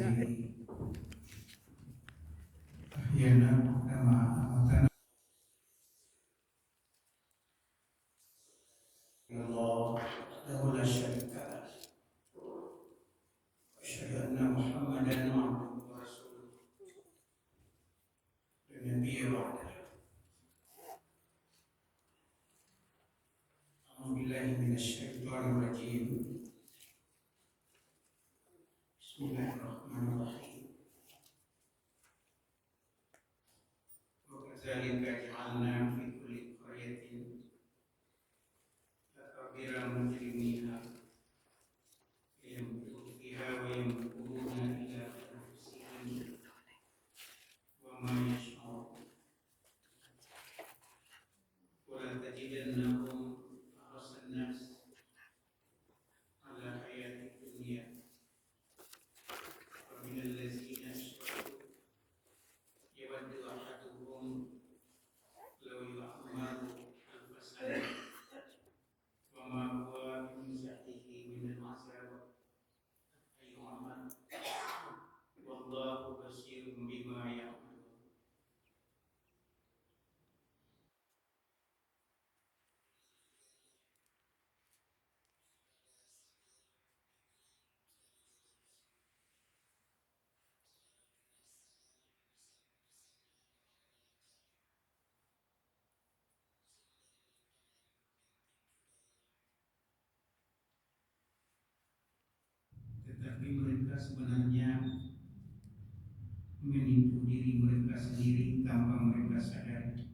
الذي أحيانا كما أماتنا الله له لا شريك له وأشهد أن محمدا عبده ورسوله لا نبي بعده. أعوذ بالله من الشيطان الرجيم. بسم الله الرحمن الرحيم. وكذلك جعلنا في كل قرية أكابر مجرميها ليمكروا فيها ويمكرون إلى أنفسهم وما يشعرون. ولتجدنهم أحرص الناس على حياة الدنيا ومن الذين أشركوا يود أحدهم لو يعمر ألف سنة وما هو بمزحزحه من العذاب أن يعمر والله بصير بما يعملون. Tetapi mereka sebenarnya menipu diri mereka sendiri tanpa mereka sadari.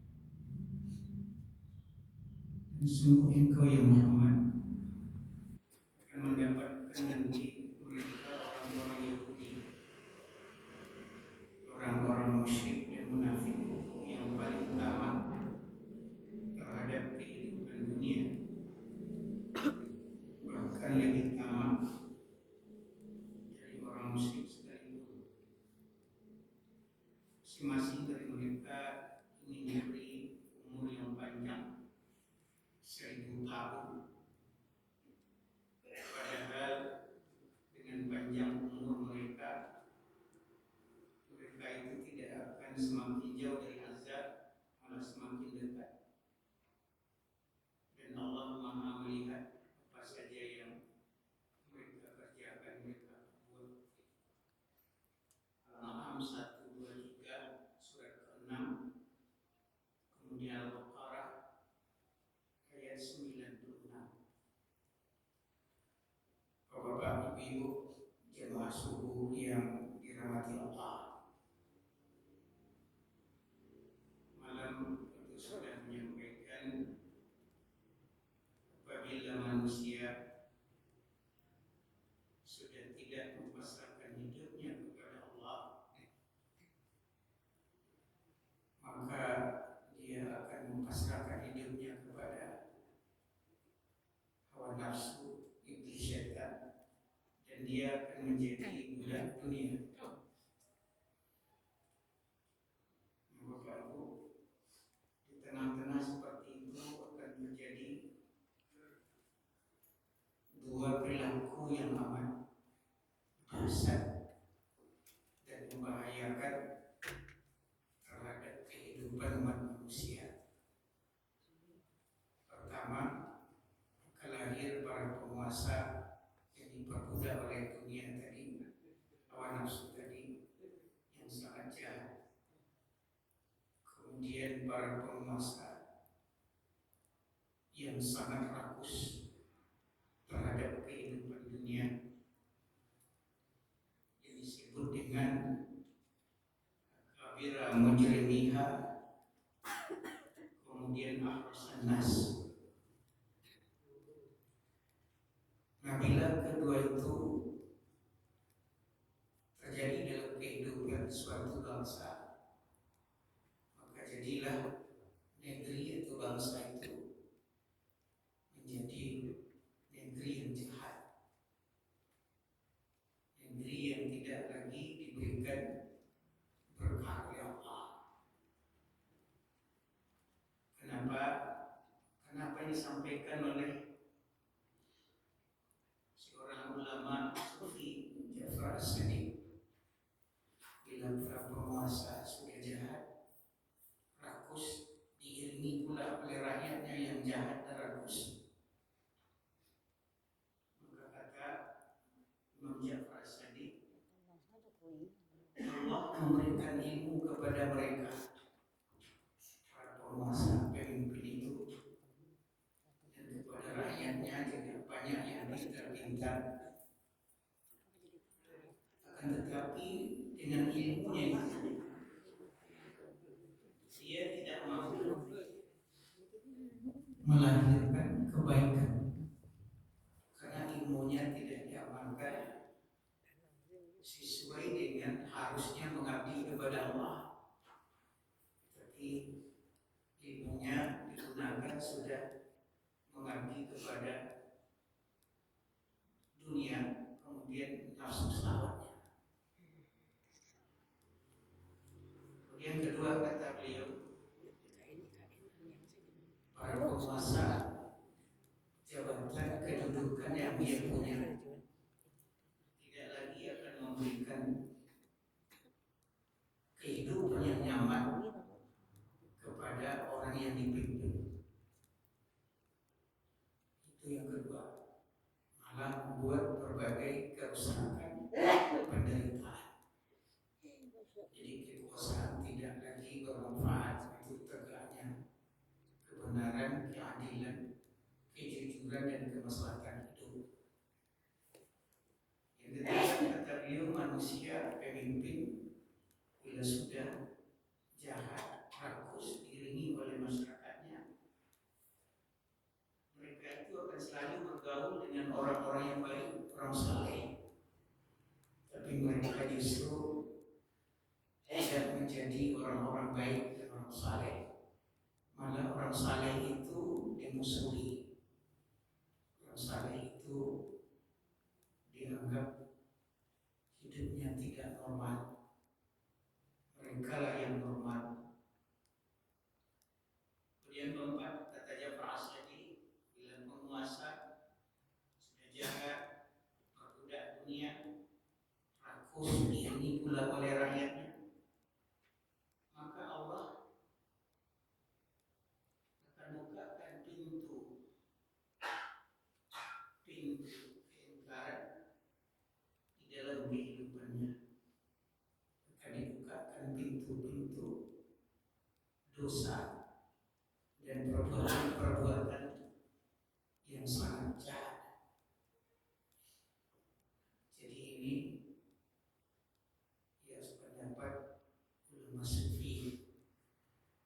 Dan sungguh engkau ya Muhammad akan mendapatkan nanti mereka orang-orang Yahudi, orang-orang musyrik dan munafik yang paling tamak terhadap kehidupan dunia, bahkan lebih tamak dari orang musyrik sekalipun. Masing-masing dari mereka ingin memberi umur yang panjang 1000 tahun, padahal dengan panjang umur mereka itu tidak akan semakin jauh dari azab, malah semakin dekat. Dan Allah Maha melihat apa saja yang mereka kerjakan, mereka buat. Al-An'am 123 surat ke-6, kemudian Al-Baqarah ayat 96. Bapak Ibu jemaah subuh yang dirahmati Allah, malam itu sudah menyampaikan apabila manusia sudah tidak memasrahkan hidupnya kepada Allah, maka dia akan memasrahkan hidupnya kepada hawa nafsu, iblis syaitan, dan dia akan menjadi budak dunia. Bapak Ibu, di tengah-tengah seperti itu akan terjadi dua perilaku yang amat dahsyat dan membahayakan terhadap kehidupan umat manusia. Pertama, akan lahir para penguasa yang diperbudak oleh dunia tadi, hawa nafsu tadi yang sangat jahat. Kemudian para penguasa yang sangat rakus terhadap kehidupan dunia yang disebut dengan kabira mujrimiha, kemudian ahrasan nas. Nah, bila kedua itu terjadi dalam kehidupan suatu bangsa, maka jadilah negeri atau bangsa itu menjadi negeri yang jahat, negeri yang tidak lagi diberikan berkah oleh Allah. Kenapa ini disampaikan oleh seorang ulama sufi, Ja'far As-Sadiq? berpenguasa sudah jahat, rakus, diiringi pula oleh rakyatnya yang jahat dan rakus. Maka kata Imam Ja'far As-Shadiq, Allah memberikan ilmu kepada mereka, para penguasa, pemimpin itu, dan kepada rakyatnya juga banyak yang pintar-pintar. Akan tetapi dengan ilmunya itu dia tidak mampu melahirkan kebaikan karena ilmunya tidak diamalkan sesuai dengan harusnya mengabdi kepada Allah. Tapi ilmunya digunakan sudah mengabdi kepada dunia, kemudian nafsu syahwatnya. Kemudian kedua kata beliau, para penguasa jabatan kedudukan yang dia punya tidak lagi akan memberikan kehidupan yang nyaman kepada orang yang dipimpin. Itu yang kedua, malah membuat berbagai kerusakan, penderitaan. Jadi kekuasaan tidak lagi bermanfaat untuk tegaknya kebenaran, keadilan, kejujuran dan kemaslahatan hidup. Yang ketiga kata beliau, manusia pemimpin bila sudah jahat, rakus, diiringi oleh masyarakatnya, mereka itu akan selalu bergaul dengan orang-orang yang baik, orang saleh. Tapi mereka justru tidak menjadi orang-orang baik dan orang saleh. Malah orang saleh itu dimusuhi. Orang saleh itu dianggap hidupnya tidak normal. Mereka lah yang normal. Kemudian keempat, kata Ja'far As-Shadiq, bila penguasa sudah jahat, berbudak dunia, rakus, diiringi pula oleh rakyatnya, maka Allah akan bukakan pintu keingkaran di dalam kehidupannya. Akan dibukakan pintu-pintu dosa dan perbuatan yang sangat jahat. Jadi ini ya sependapat ulama sufi.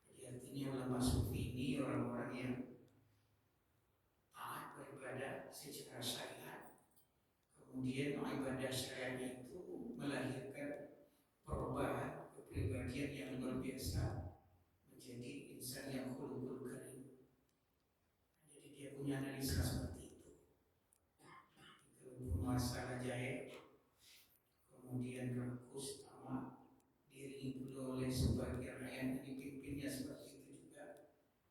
Jadi artinya ulama sufi ini orang-orang yang taat beribadah secara syariat. Kemudian ibadah syariat itu melahirkan perubahan kepribadian yang luar biasa, menjadi insan yang khuluqul karim. Jadi dia punya analisa seperti itu. Itu masalah jahit, kemudian rakus, tamak, diiringi pula oleh sebagian rakyat yang dipimpinnya seperti itu juga,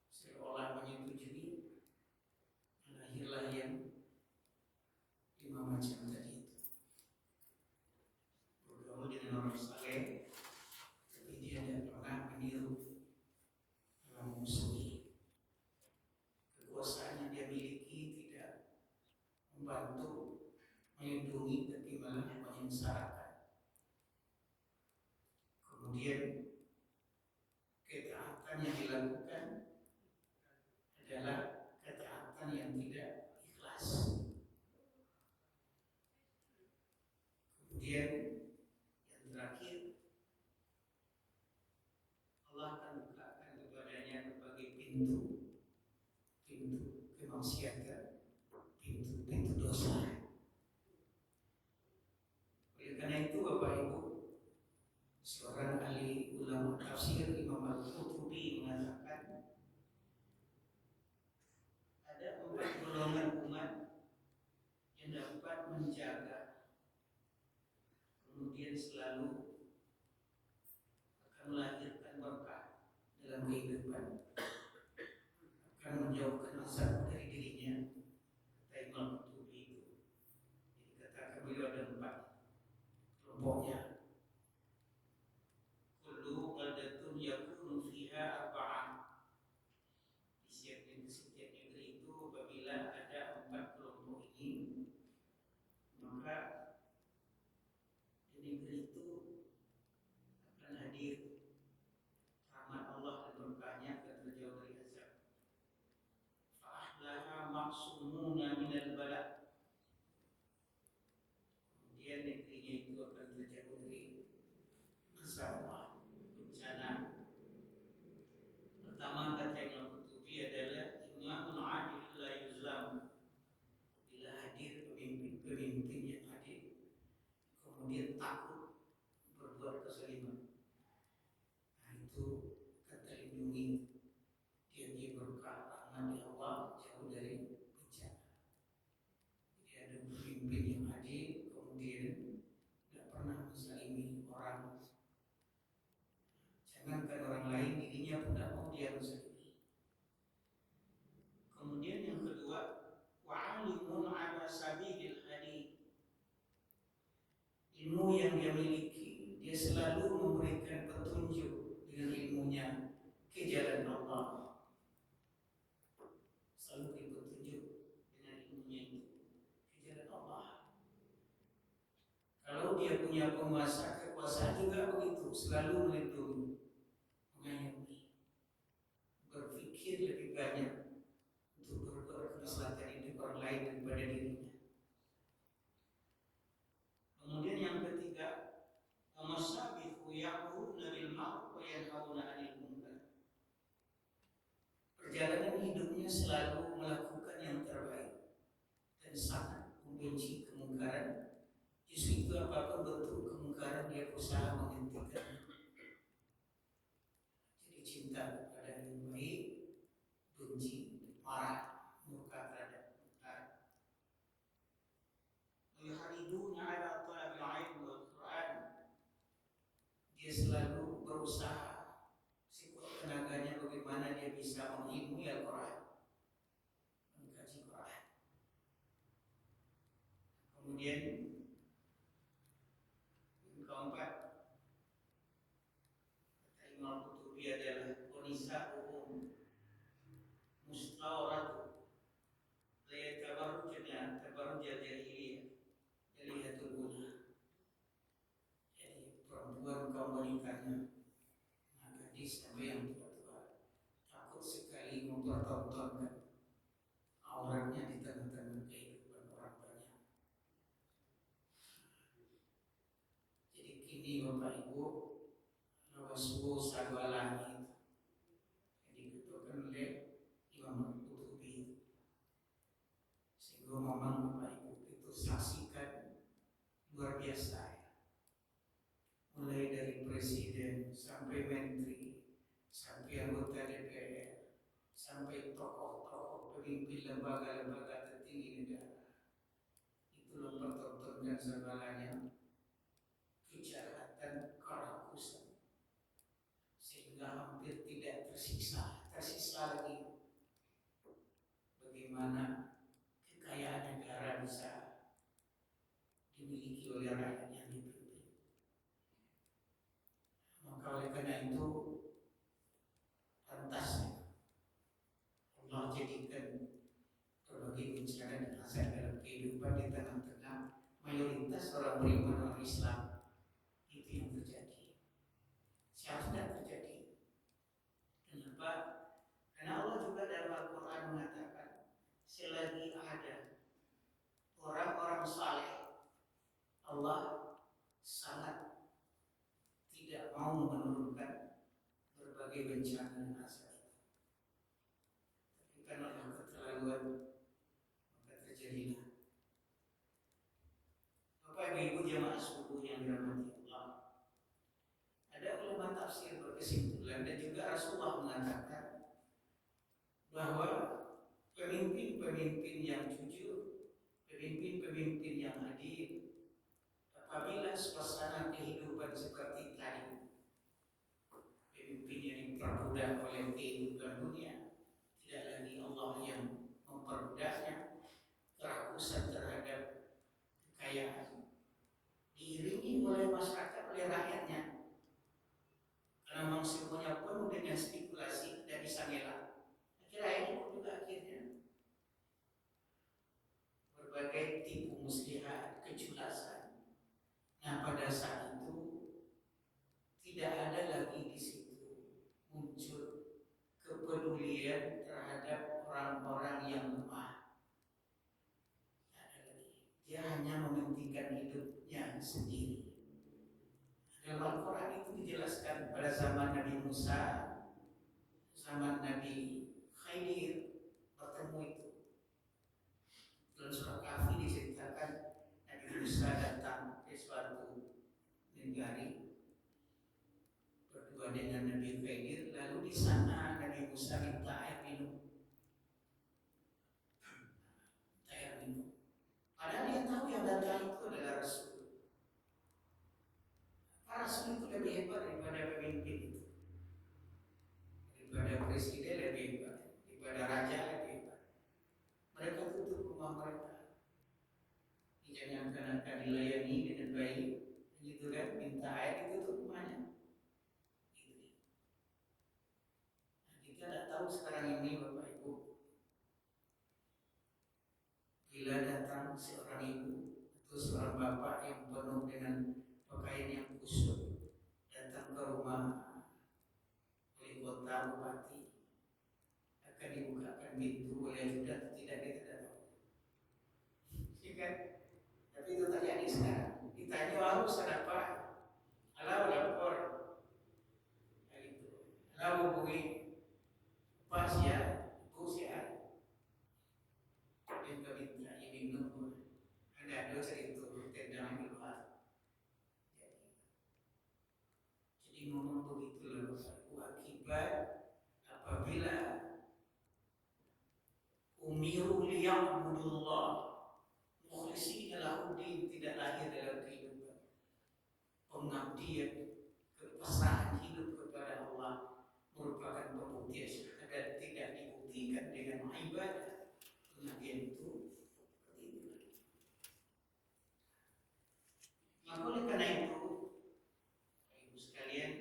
seolah menyetujui, lahirlah yang 5 macam tadi itu. Bergaul dengan orang saleh, tapi dia tidak pernah meniru, memusuhi. Kekuasaan yang dia miliki tidak membantu, melindungi, tapi malah menyengsarakan. Kemudian ketaatan yang dilakukan adalah ketaatan yang tidak ikhlas. Kemudian yang terakhir, Allah akan bukakan kepadanya berbagai pintu kemaksiatan, pintu dosa. Oleh karena itu Bapak Ibu, seorang ahli ulama tafsir Imam Al-Qurtubi mengatakan ada 4 golongan umat yang dapat menjaga, kemudian selalu akan melahirkan berkah dalam kehidupan, akan menjauhkan azab dari dirinya. Kata Imam Qurtubi itu. Jadi katakan beliau ada 4 kelompoknya. Kullu negeri itu akan hadir rahmat Allah dan berkahnya akan terjauh dari azab. Fa'ahlaha maksumuna minal bala. Kemudian negerinya itu akan terjauh dari masalah bencana. Pertama kata Imam Qurtubi adalah imamun adil la yuzlam. Bila hadir pemimpin yang adil, kemudian takut berbuat kezaliman, nah itu akan terlindungi, dia berkah rahmat di Allah, jauh dari bencana. Jadi ada pemimpin yang adil, kemudian tidak pernah menzalimi orang. Jangankan orang lain, dirinya pun tidak mau dia menzalimi. Kemudian yang kedua, wa'alimun ala sabilil hadi. Ilmu yang dia miliki, dia selalu memberikan petunjuk dengan ilmunya ke jalan Allah. Selalu beri petunjuk dengan ilmunya itu ke jalan Allah. Kalau dia punya penguasa, kekuasaan juga begitu, selalu melindungi, mengayomi, berpikir lebih banyak untuk berbuat kemaslahatan hidup orang lain daripada dirinya. Kemudian yang ketiga, amasabiqu ya'muruna bil ma'ruf wa yanhauna 'anil munkar. Perjalanan hidupnya selalu melakukan yang terbaik dan sangat membenci kemungkaran. Justru itu apapun bentuk kemungkaran dia berusaha menghentikan. Jadi cinta kepada yang baik, benci, marah, murka terhadap mungkar. Yuhariduna ala talabil ilm wal Quran. Dia selalu berusaha sekuat tenaganya bagaimana dia bisa mengilmui Al-Quran, mengkaji Quran. Kemudian yang keempat, kata Imam Qurtubi adalah wanisa'uhum mustawratu la yatabarrujna tabarrujal jahiliyah jahiliyatul ula. Jadi perempuan kaum wanitanya, gadis sampai yang tua-tua, takut sekali mempertontonkan auratnya di tengah-tengah kehidupan orang banyak. Jadi kini Bapak Ibu, nawaswu sagwalani yang dikatakan oleh Imam Qurtubi, sehingga memang Bapak Ibu itu saksikan luar biasa ya. Mulai dari presiden sampai menteri, sampai anggota DPR, sampai tokoh-tokoh pemimpin lembaga-lembaga tertinggi negara, itu mempertontonkan segalanya kejahatan, kerakusan, sehingga hampir tidak tersisa lagi bagaimana kekayaan negara bisa dimiliki oleh rakyat yang dipimpin. Maka oleh karena itu pantasnya Allah jadikan berbagai bencana dan azab dalam kehidupan di tengah-tengah mayoritas orang beriman, orang Islam. Itu yang terjadi. Seharusnya terjadi. Kenapa? Karena Allah juga dalam Al-Quran mengatakan, selagi ada orang-orang saleh, Allah sangat tidak mau menurunkan berbagai bencana dan azab. Tapi karena keterlaluan, maka terjadilah. Bapak Ibu jamaah subuh yang dirahmati Allah, ada ulama tafsir berkesimpulan dan juga Rasulullah mengatakan bahwa pemimpin-pemimpin yang jujur, pemimpin-pemimpin yang adil, apabila suasana kehidupan seperti tadi, pemimpin yang diperbudak oleh kehidupan dunia, tidak lagi Allah yang memperbudaknya, kerakusan terhadap kekayaan, diiringi oleh masyarakat, oleh rakyatnya. Karena memang semuanya penuh dengan spekulasi dan bisa ngelak. Akhirnya pun juga akhirnya berbagai tipu muslihat, kejulasan. Nah pada saat zaman Nabi Musa, zaman Nabi Khidir bertemu itu. Dalam surah Kahfi diceritakan Nabi Musa datang ke suatu negeri berdua dengan Nabi Khidir, lalu di sana Nabi Musa minta air minum. Padahal dia tahu yang datang itu adalah Rasul. Rasul itu lebih hebat daripada pemimpin itu, daripada presiden lebih hebat, daripada raja lebih hebat. Mereka tutup rumah mereka, jangan akan dilayani dengan baik, gitu kan? Minta air ditutup rumahnya. Gitu. Nah, kita tidak tahu sekarang ini Bapak Ibu, bila datang seorang ibu atau seorang bapak yang penuh dengan pakaian yang kusut datang ke rumah wali kota, bupati, akan dibukakan pintu oleh sudah tidak, kita tidak tahu. Ya kan? Tapi itu terjadi sekarang. Ditanya harus apa? Alau lapor, itu. Alau hubungi Pak Sia, Ibu Sia. Dia juga minta ini minum. Ada cerita tentang keluar. Jadi ngomong begitulah akibat apabila umiru liya'budullah mukhlishina lahuddin, tidak lahir dalam kehidupan pengabdian, kepasrahan hidup kepada Allah merupakan pembuktian syahadat, tidak dibuktikan dengan ibadah. Pengabdian itu seperti itu. Maka oleh karena itu, ibu sekalian,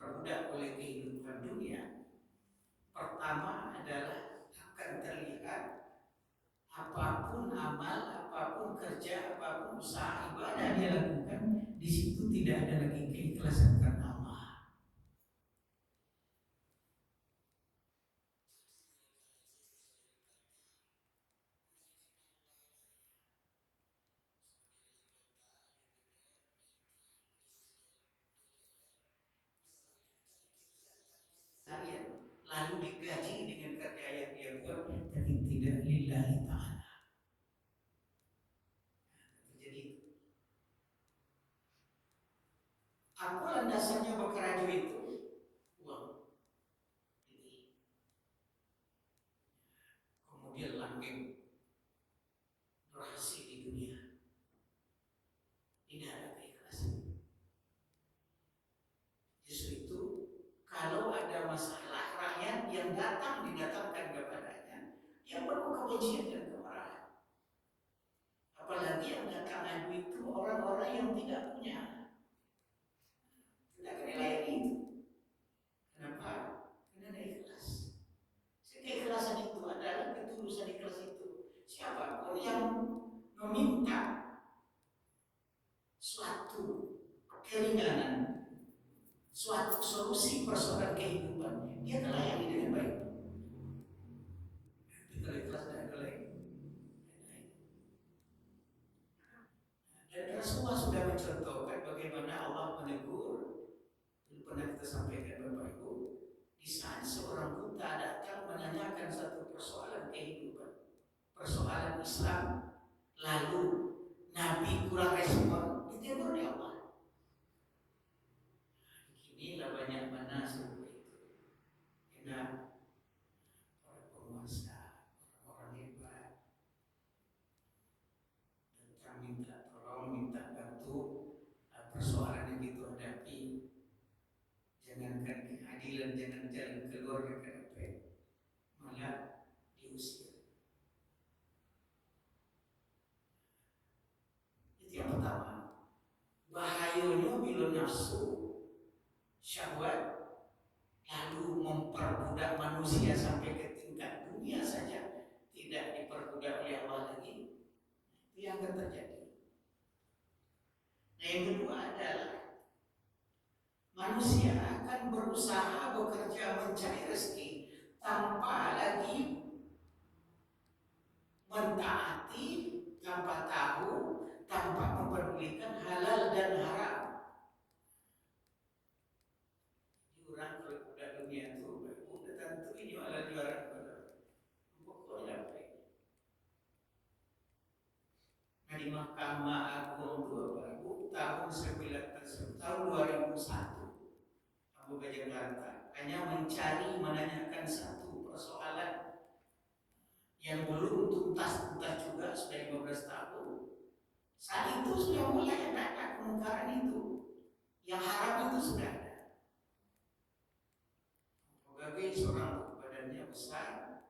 terbudak oleh kehidupan dunia. Pertama adalah akan terlihat apapun amal, apapun kerja, apapun usaha ibadah dia lakukan, di situ tidak ada lagi keikhlasan karena Allah. Saya lalu digaji dengan kerja yang dia buat, tapi tidak lillahi ta'ala. Jadi apa landasannya bekerja itu? Uang. Kemudian langgeng berhasil di dunia, tidak ada keikhlasan. Justru itu, kalau ada masalah, rakyat yang didatangkan kepadanya, yang penuh kebencian dan kemarahan. Apalagi yang datang adu itu orang-orang yang tidak punya, tidak akan dilayani itu. Kenapa? Karena ada ikhlas. Keikhlasan itu adalah ketulusan ikhlas itu. Siapapun yang meminta suatu keringanan, suatu solusi persoalan kehidupan, dia terlayani dengan baik. Tapi kalau ikhlas dan lain. Dan Rasulullah sudah mencontohkan bagaimana Allah menegur. Pernah kita sampaikan Bapak Ibu, di saat seorang buta datang menanyakan satu persoalan kehidupan, persoalan Islam, lalu Nabi kurang respon, ditegur oleh Allah. Inilah banyak mana seperti itu. Karena para penguasa, orang-orang hebat datang minta tolong, minta bantu persoalan yang itu hadapi. Jangankan keadilan, jangan jalan keluar yang kenapa, malah diusir. Itu yang pertama. Bahayanya bila nafsu, syahwat, lalu memperbudak manusia sampai ke tingkat dunia saja, tidak diperbudak oleh Allah lagi. Itu yang akan terjadi. Nah, yang kedua adalah manusia akan akan berusaha bekerja mencari rezeki tanpa lagi mentaati, tanpa tahu, tanpa memperdulikan halal dan haram. Orang kalau udah dunia itu, udah tentu ini adalah juara. Pokoknya apa? Nah di Mahkamah Agung itu tahun 2001 Abu Jakarta hanya mencari menanyakan satu persoalan yang belum tuntas juga sudah 15 tahun. Saat itu sudah mulai ada kemungkaran itu. Yang haram itu sudah ada. Pegawai seorang badannya besar,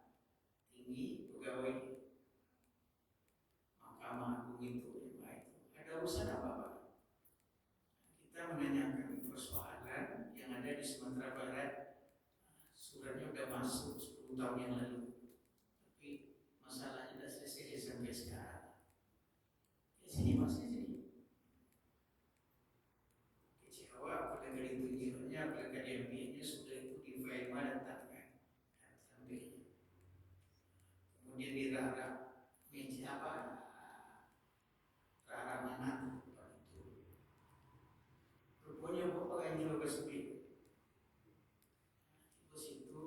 tinggi, pegawai Mahkamah Agung itu ada urusan apa-apa. Kita menanyakan persoalan yang ada di Sumatera Barat. Suratnya sudah masuk 10 tahun yang lalu. Tapi masalahnya sudah selesai sampai sekarang. Di sini masih sini. Kecewa apalagi ditunjuknya, apalagi diambilnya sudah itu di file mana datangkan. Sampai kemudian dirarah meja apa? Rara mana itu? Rupanya bapak yang juga sepi. Terus itu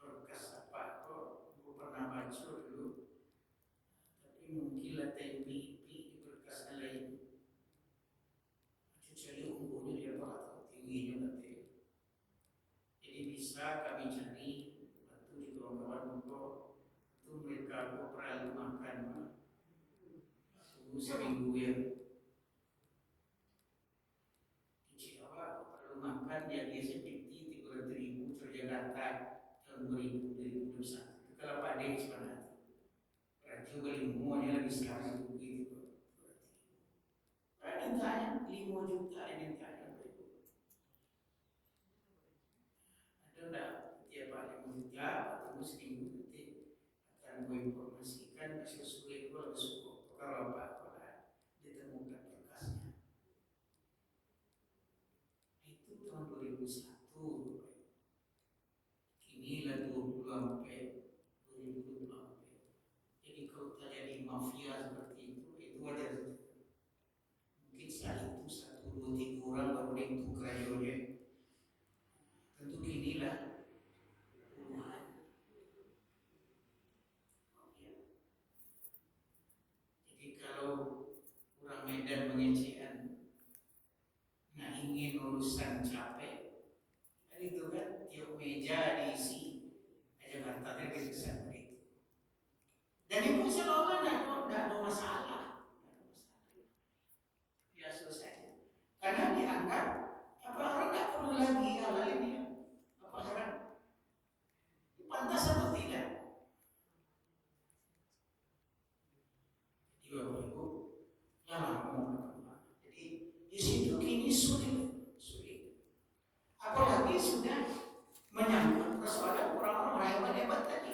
berkas apa? Kok pernah baca dulu. Tapi mungkin lah TPP di berkasnya lain. Kecuali umurnya dia berapa tingginya nanti. Jadi bisa kami cari bantu di kawan-kawan untuk itu mereka perlu makan seminggu ya. Kecewa perlu makan dia seperti 300.000 Jakarta tahun 2021. Kalau Pak Dek sebenarnya berarti semuanya lagi sekarang begitu. Ada tanya 5 juta ini tanya berikut. Ada enggak tiap hari 5 juta atau seminggu nanti akan gue informasikan sesuai kalau suku kalau apa ditemukan berkasnya. Itu tahun 2001. Inilah 20 sampai 2020. Jadi kalau terjadi mafia seperti itu wajar. Mungkin saat itu 1, 2, 3 orang baru itu kerajanya. Tentu inilah puluhan. Jadi kalau orang Medan mengecehan, nah ingin urusan capek, itu kan tiap meja diisi, aja kata dia kesan begitu. Dan itu seolah tidak ada masalah. Ya selesai. Karena dianggap apa orang tidak perlu lagi hal ini. Apa orang pantas atau tidak? Jadi Bapak Ibu, jadi di situ kini sulit. Apalagi sudah menyangkut persoalan orang-orang yang hebat tadi.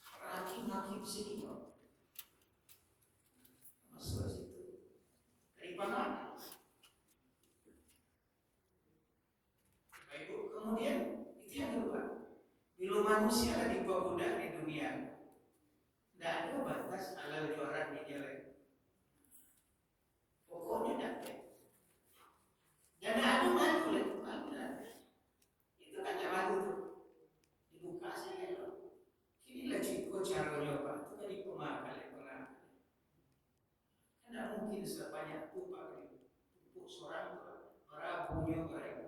Hakim-hakim sini masuk situ dari mana? Baik, kemudian itu yang kedua, bila manusia lagi budak di dunia, tidak ada batas halal jualan di jalan. Pokoknya tidak ada. Dan ada malu itu kan malu tuh dibuka saja loh. Inilah ciko caranya Pak. Itu tadi pemakaian. Tidak mungkin sebanyak itu Pak. Untuk seorang Rabunya mereka.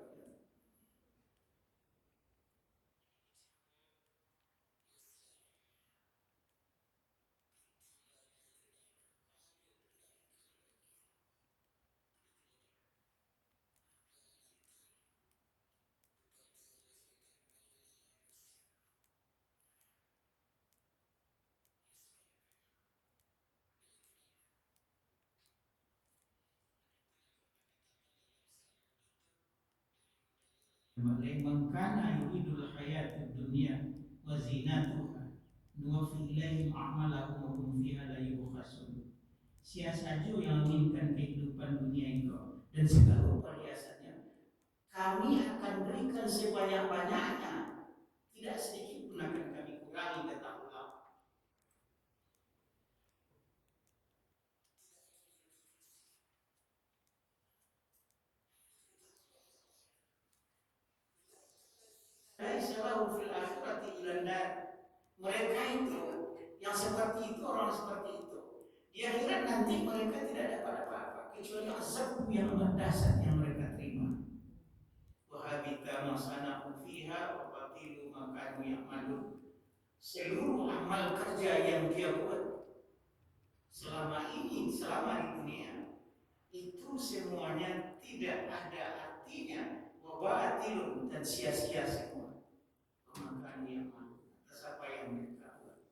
Man kana yuridul hayatid dunya wa zinatuha nuwaffi ilaihim a'malahum wa hum fiha la yubkhasun. Siapa saja yang menginginkan kehidupan dunia itu dan segala perhiasannya, kami akan sebanyak-banyaknya, tidak sedikit pun akan kami kurangi, kata Allah. Laisa fil akhirati ilan nar. Mereka itu yang seperti itu, orang seperti itu, di akhirat nanti mereka tidak dapat apa-apa kecuali azab yang amat dahsyat yang mereka terima. Wa habita ma sana'u fiha wa batilu ma kanu ya'malun. Seluruh amal kerja yang dia buat selama ini, selama di dunia, itu semuanya tidak ada artinya, wa batilun, dan sia-sia semua. Maka ni'mal atas apa yang mereka buat.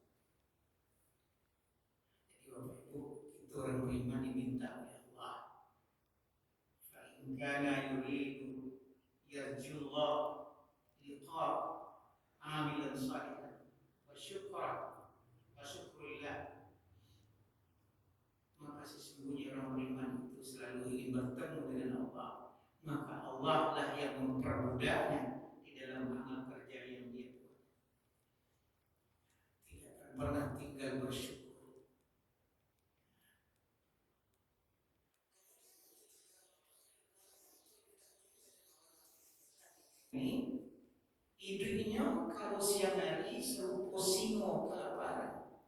Jadi Bapak Ibu, itu orang beriman diminta oleh Allah. Fa in kana yuridu yarjullah liqa amilan salihan wa syukrillah, maka sesungguhnya orang beriman itu selalu ingin bertemu dengan Allah, maka Allah lah yang memperbudaknya di dalam amal kerja yang dia buat. Tidak akan pernah tinggal bersyukur. Ini idenya kalau siang hari serupa singo kelaparan.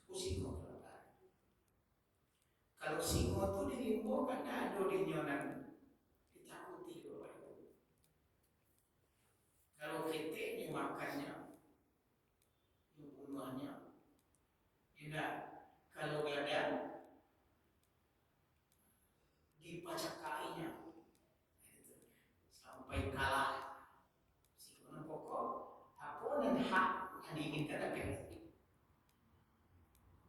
Singo kelaparan. Kalau singo itu dihimbau kan ada di nyonan, ditakuti Bapak Ibu. Kalau ketek makannya, membunuhnya, tidak. Kalau gada dipacakainya sampai kalah. Sehingga pokok apa dan hak yang diinginkan akan.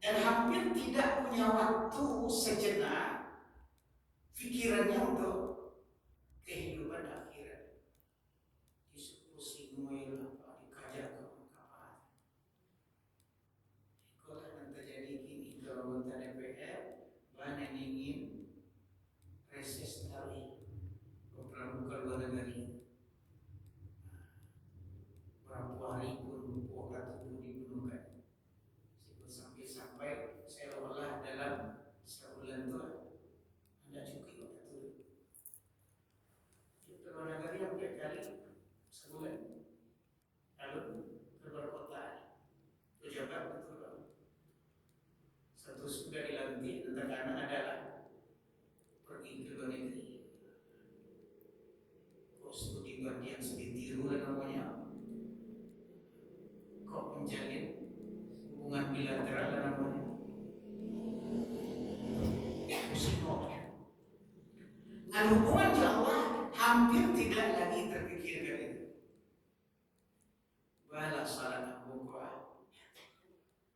Dan hampir tidak punya waktu sejenak pikirannya untuk kehidupan akhirat. Diskusi ngoyol apa dikajar ke kapan. Kalau yang terjadi gini, kalau anggota DPR banyak ingin reses tali beberapa luar negeri. Berapa hari pun orang itu dibunuhkan. Sampai seolah dalam sebulan itu ada cukup waktu. Itu luar negeri yang tiap kali sebulan. Lalu keluar kota, pejabat betul. Satu sudah dilantik, tekanan adalah pergi ke luar negeri. Kok studi yang sedih tiru namanya. Kok menjalin hubungan bilateral namanya. Nah, hubungan ke Allah hampir tidak lagi terpikirkan itu. Bala salat buka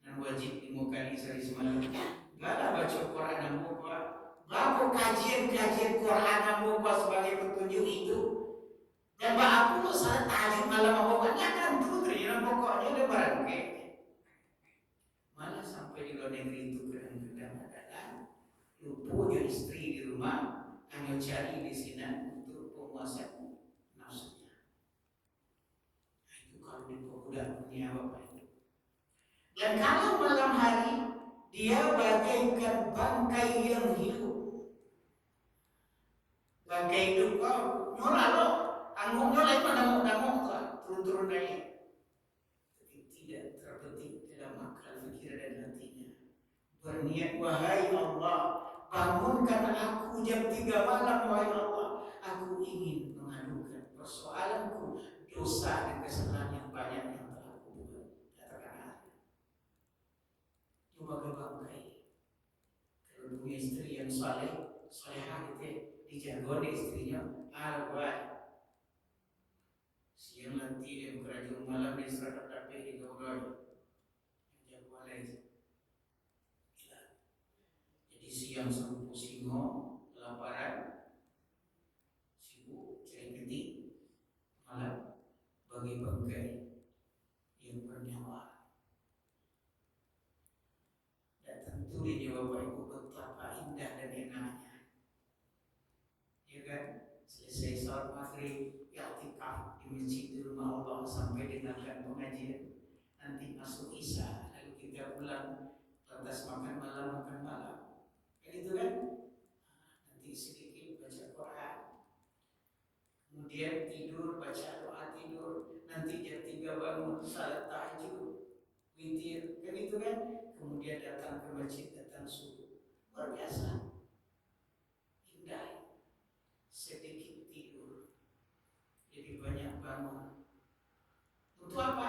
dan wajib dimukani sehari semalam. Bala baca Quran dan buka. Baca kajian Quran dan buka sebagai petunjuk itu. Dan aku salat tahajud malam bukannya kan putri dan pokoknya lebaran ke. Malah sampai di luar negeri itu kadang-kadang adalah lupa istri di rumah. Hanya cari di sini untuk pemuasan nafsunya. Itu kalau diperbudak dunia Bapak itu. Dan kalau malam hari dia bagaikan bangkai yang hidup. Bangkai hidup kau nyolah lo, anggung nyolah mana mau damuk tuh turun-turun naik. Tapi tidak terbetik dalam akal pikiran dan hatinya. Berniat wahai Allah, bangunkan aku jam 3 malam wahai Allah. Aku ingin mengadukan persoalanku, dosa dan kesalahan yang banyak yang telah aku buat. Katakan coba ke bangkai. Kalau punya istri yang salehah gitu, dijagoan istrinya, al-wahid. Siang nanti dia bekerja malam dia serahkan tapi di gaul. Yang jagoan lagi. Jadi siang serupa singo, kelaparan, sibuk cari ketik, malam bagi bangkai yang bernyawa. Dan tentu ini Bapak Ibu betapa indah dan enaknya, ya kan? selesai sholat maghrib i'tikaf di masjid di rumah Allah sampai dengarkan pengajian, nanti masuk isya lalu kita pulang lantas makan malam kan itu kan. Nanti sedikit baca Quran, kemudian tidur baca doa tidur, nanti jam 3 bangun salat tahajud witir kan itu kan, kemudian datang ke masjid, datang subuh, luar biasa indah. Sedikit tidur jadi banyak bangun, untuk apa?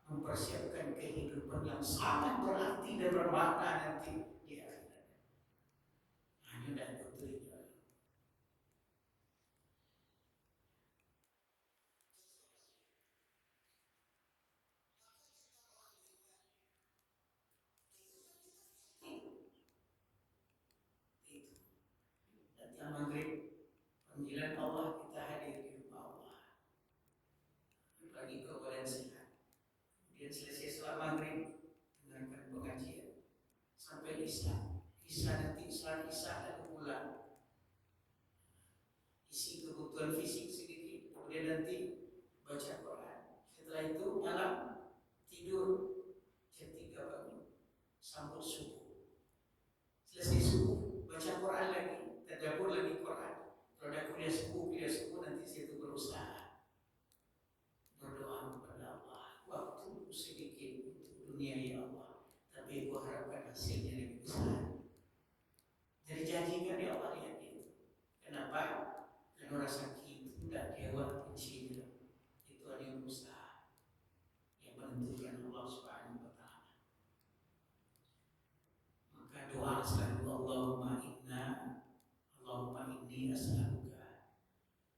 Mempersiapkan kehidupan yang sangat berarti dan bermakna nanti di akhirat. Hanya dan betul itu. Datang maghrib, panggilan Allah, kita hadir di rumah Allah. Lagi kemudian sehat. Kemudian selesai sholat maghrib, dengarkan pengajian sampai isya. Isya nanti sholat isya lalu pulang. Isi kebutuhan fisik sedikit, kemudian nanti baca Quran. Setelah itu malam tidur, jam 3 bangun, sambut subuh. Selesai subuh, baca Quran lagi, tadabbur lagi Quran. Kalau ada kuliah subuh nanti situ berusaha berdoa kepada Allah. Waktu sedikit untuk dunia ya Allah, tapi aku harapkan hasilnya lebih besar. Jadi janjikan ya Allah, lihat itu. Kenapa? Karena rasa itu tidak dewa kecil, itu ada yang berusaha yang menentukan Allah Subhanahu wa Ta'ala. Maka doa selalu Allahumma inni as'aluka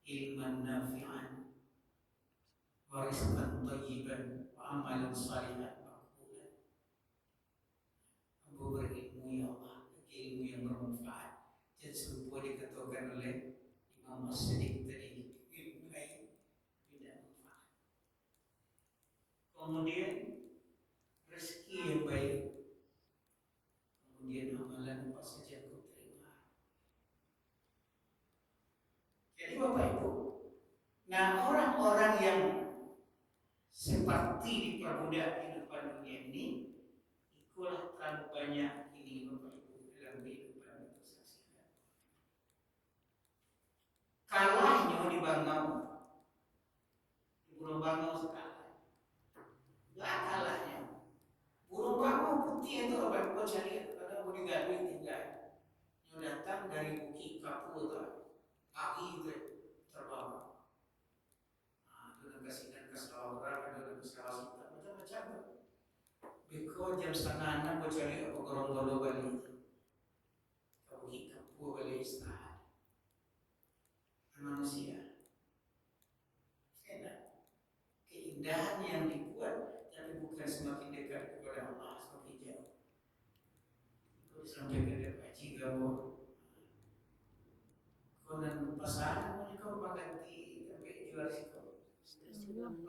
ilman nafi'an wa rizqan thayyiban wa amalan salihan maqbulan. Aku berilmu ya Allah, ilmu yang bermanfaat. Dan serupa dikatakan oleh Imam As-Siddiq tadi, ilmu lain tidak manfaat. Kemudian rezeki yang baik, kemudian amalan apa saja kau terima. Jadi Bapak Ibu, nah orang-orang yang seperti diperbudak kehidupan dunia ini, itulah terlalu banyak ini Bapak Ibu dalam kehidupan itu saksikan. Kalahnya di Bangau, di Pulau Bangau sekarang, nggak kalahnya. Burung Bangau putih itu Bapak Ibu cari, karena mau digadui tinggal. Yang datang dari Bukit Kapu kaki itu terbang. Nah, itu dan kasihkan ke Sawah, ada ke Sawah, macam-macam. Beko jam 5:30 aku cari apa Gorontalo Bali. Kau Bukit Kapu Bali istirahat. Manusia. Enak. Keindahan yang dibuat, tapi bukan semakin dekat kepada Allah, semakin jauh. Itu sampai ke Haji Gabo. Konon pasangan kau ganti sampai jual sikau.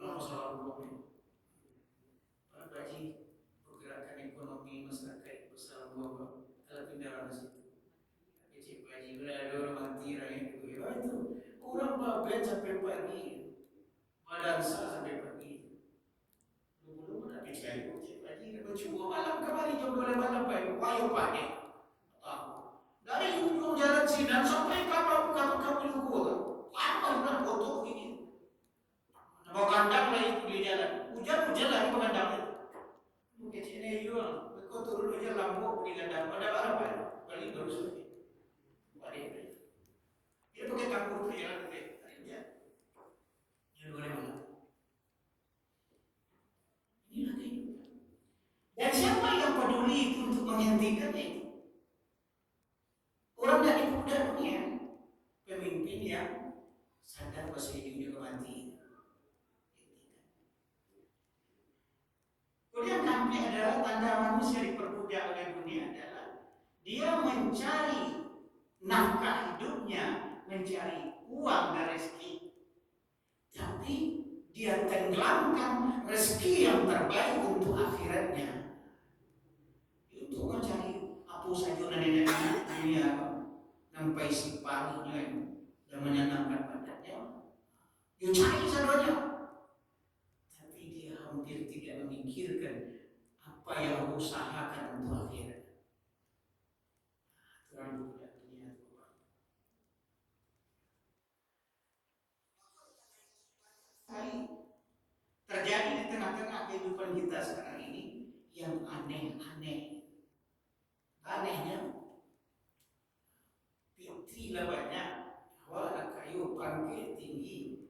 Allah Subhanahu Pak Haji, pergerakan ekonomi masyarakat besar buah kalau pindah ke situ. Cik Pak Haji ada orang mati rakyat itu. Itu orang babet sampai pagi, badan sah sampai pagi. Belum ada percaya Cik Pak Haji bercuba malam kemarin jam 2 malam Pak. Wayo Pak ni. Dari ujung jalan Sinan sampai kapal di Luhur. Lama nak foto begini. Mau kandang lagi di jalan. Hujan lagi kandang itu. Mungkin sini juga. Kau turun hujan lampu di kandang. Ada apa? Balik terus lagi. Balik. Dia pakai kampur perjalanan ke dia. Yang boleh mana? Inilah kehidupan. Dan siapa yang peduli itu untuk menghentikan itu? Orang dari muda dunia, pemimpin yang sadar bahwa hidupnya kematian. Kemudian kami adalah tanda manusia diperbudak oleh dunia adalah dia mencari nafkah hidupnya, mencari uang dan rezeki, tapi dia tenggelamkan rezeki yang terbaik untuk akhiratnya. Untuk mencari apa saja nenek dunia sampai si parinya dan menyenangkan Dia cari sadonya, tapi dia hampir tidak memikirkan apa yang aku usahakan untuk akhirat. Tuhan tidak punya Tuhan. Terjadi di tengah-tengah kehidupan kita sekarang ini yang aneh-aneh. Anehnya, fitri banyak, awal kayu pangke tinggi,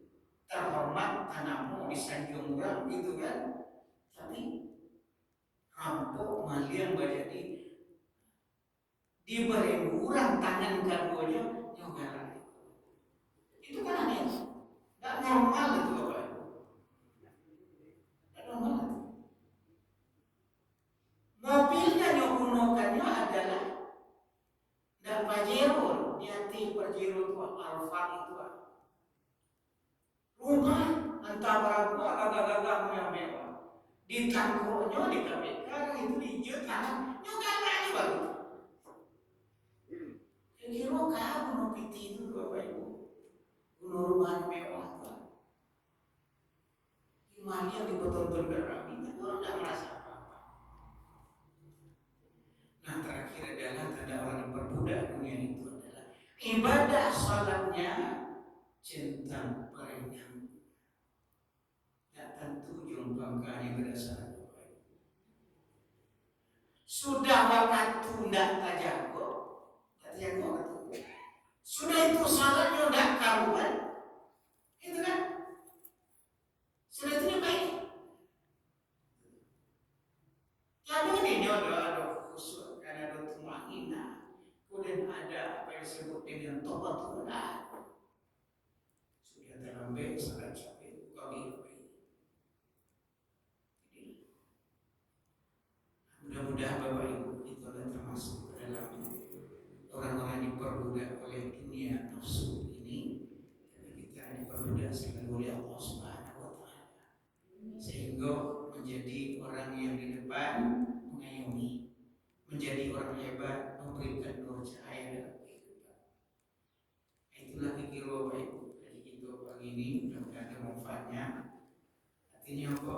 terhormat tanamu disanjung orang gitu kan, tapi rampok malian jadi diberi kurang tangan kagonya nyogalan. Itu kan aneh, nggak normal itu Bapak. Nggak normal itu. Mobilnya yang gunakannya adalah dan Pajero, niati Pajero itu Alfa itu. Rumah entah berapa agak-agak yang mewah. Ditangkapnya di KPK itu dijutaan, nyogalan aja baru. Kira kamu mau piti itu Bapak Ibu, rumah mewah Tuhan. Gimana yang dibetul-betul kami, tapi orang tidak merasa apa-apa. Nah terakhir adalah tanda orang diperbudak dunia itu adalah ibadah salatnya centang perenang. Tak tentu jompangkannya berdasarkan Bapak Ibu. Sudah waktu tidak tajago, sudah itu salatnya tidak karuan, itu kan? Sudah itu baik. Lalu ini ada khusyuk, ada tumaina, kemudian ada apa yang disebut dengan taubatul lah. Sudah terlambat salat sampai kami. Mudah-mudahan Bapak Ibu kita termasuk dalam orang-orang diperbudak oleh dunia nafsu ini, kita diperbudak sekali oleh Allah Subhanahu wa Ta'ala, sehingga menjadi orang yang di depan mengayomi, menjadi orang hebat, memberikan nur cahaya dalam kehidupan. Itulah kira Bapak Ibu dari kita pagi ini, mudah-mudahan ada manfaatnya. Artinya apa?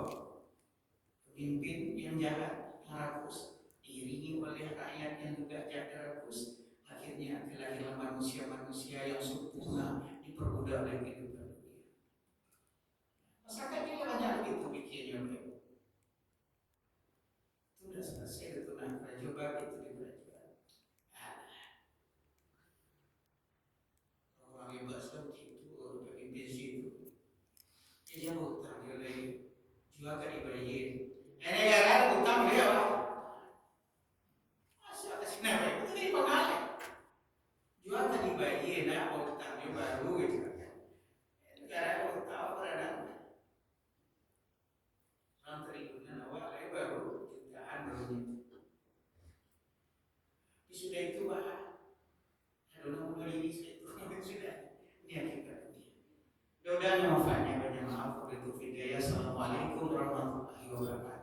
Pemimpin yang jahat, rakus, diiringi oleh rakyat yang juga jahat rakus, akhirnya kelahirlah manusia-manusia yang sempurna diperbudak oleh kehidupan dunia. Masyarakat juga banyak begitu pikirnya. Sudah selesai itu nak coba itu dibelajar. Orang hebat seperti itu, pemimpin situ, dia hutang dia lagi juga kan dibayar. Negara hutang dia apa? Masa kasih nama itu kan dipakai. Juga kan dibayar, nak hutangnya baru gitu. Negara hutang berada. Triliunan awal lagi baru jutaan barunya. Sudah itu ada orang bunuh diri sudah. Ini akibat dunia. Mudah-mudahan manfaatnya banyak. Maaf, itu video. Assalamualaikum warahmatullahi wabarakatuh.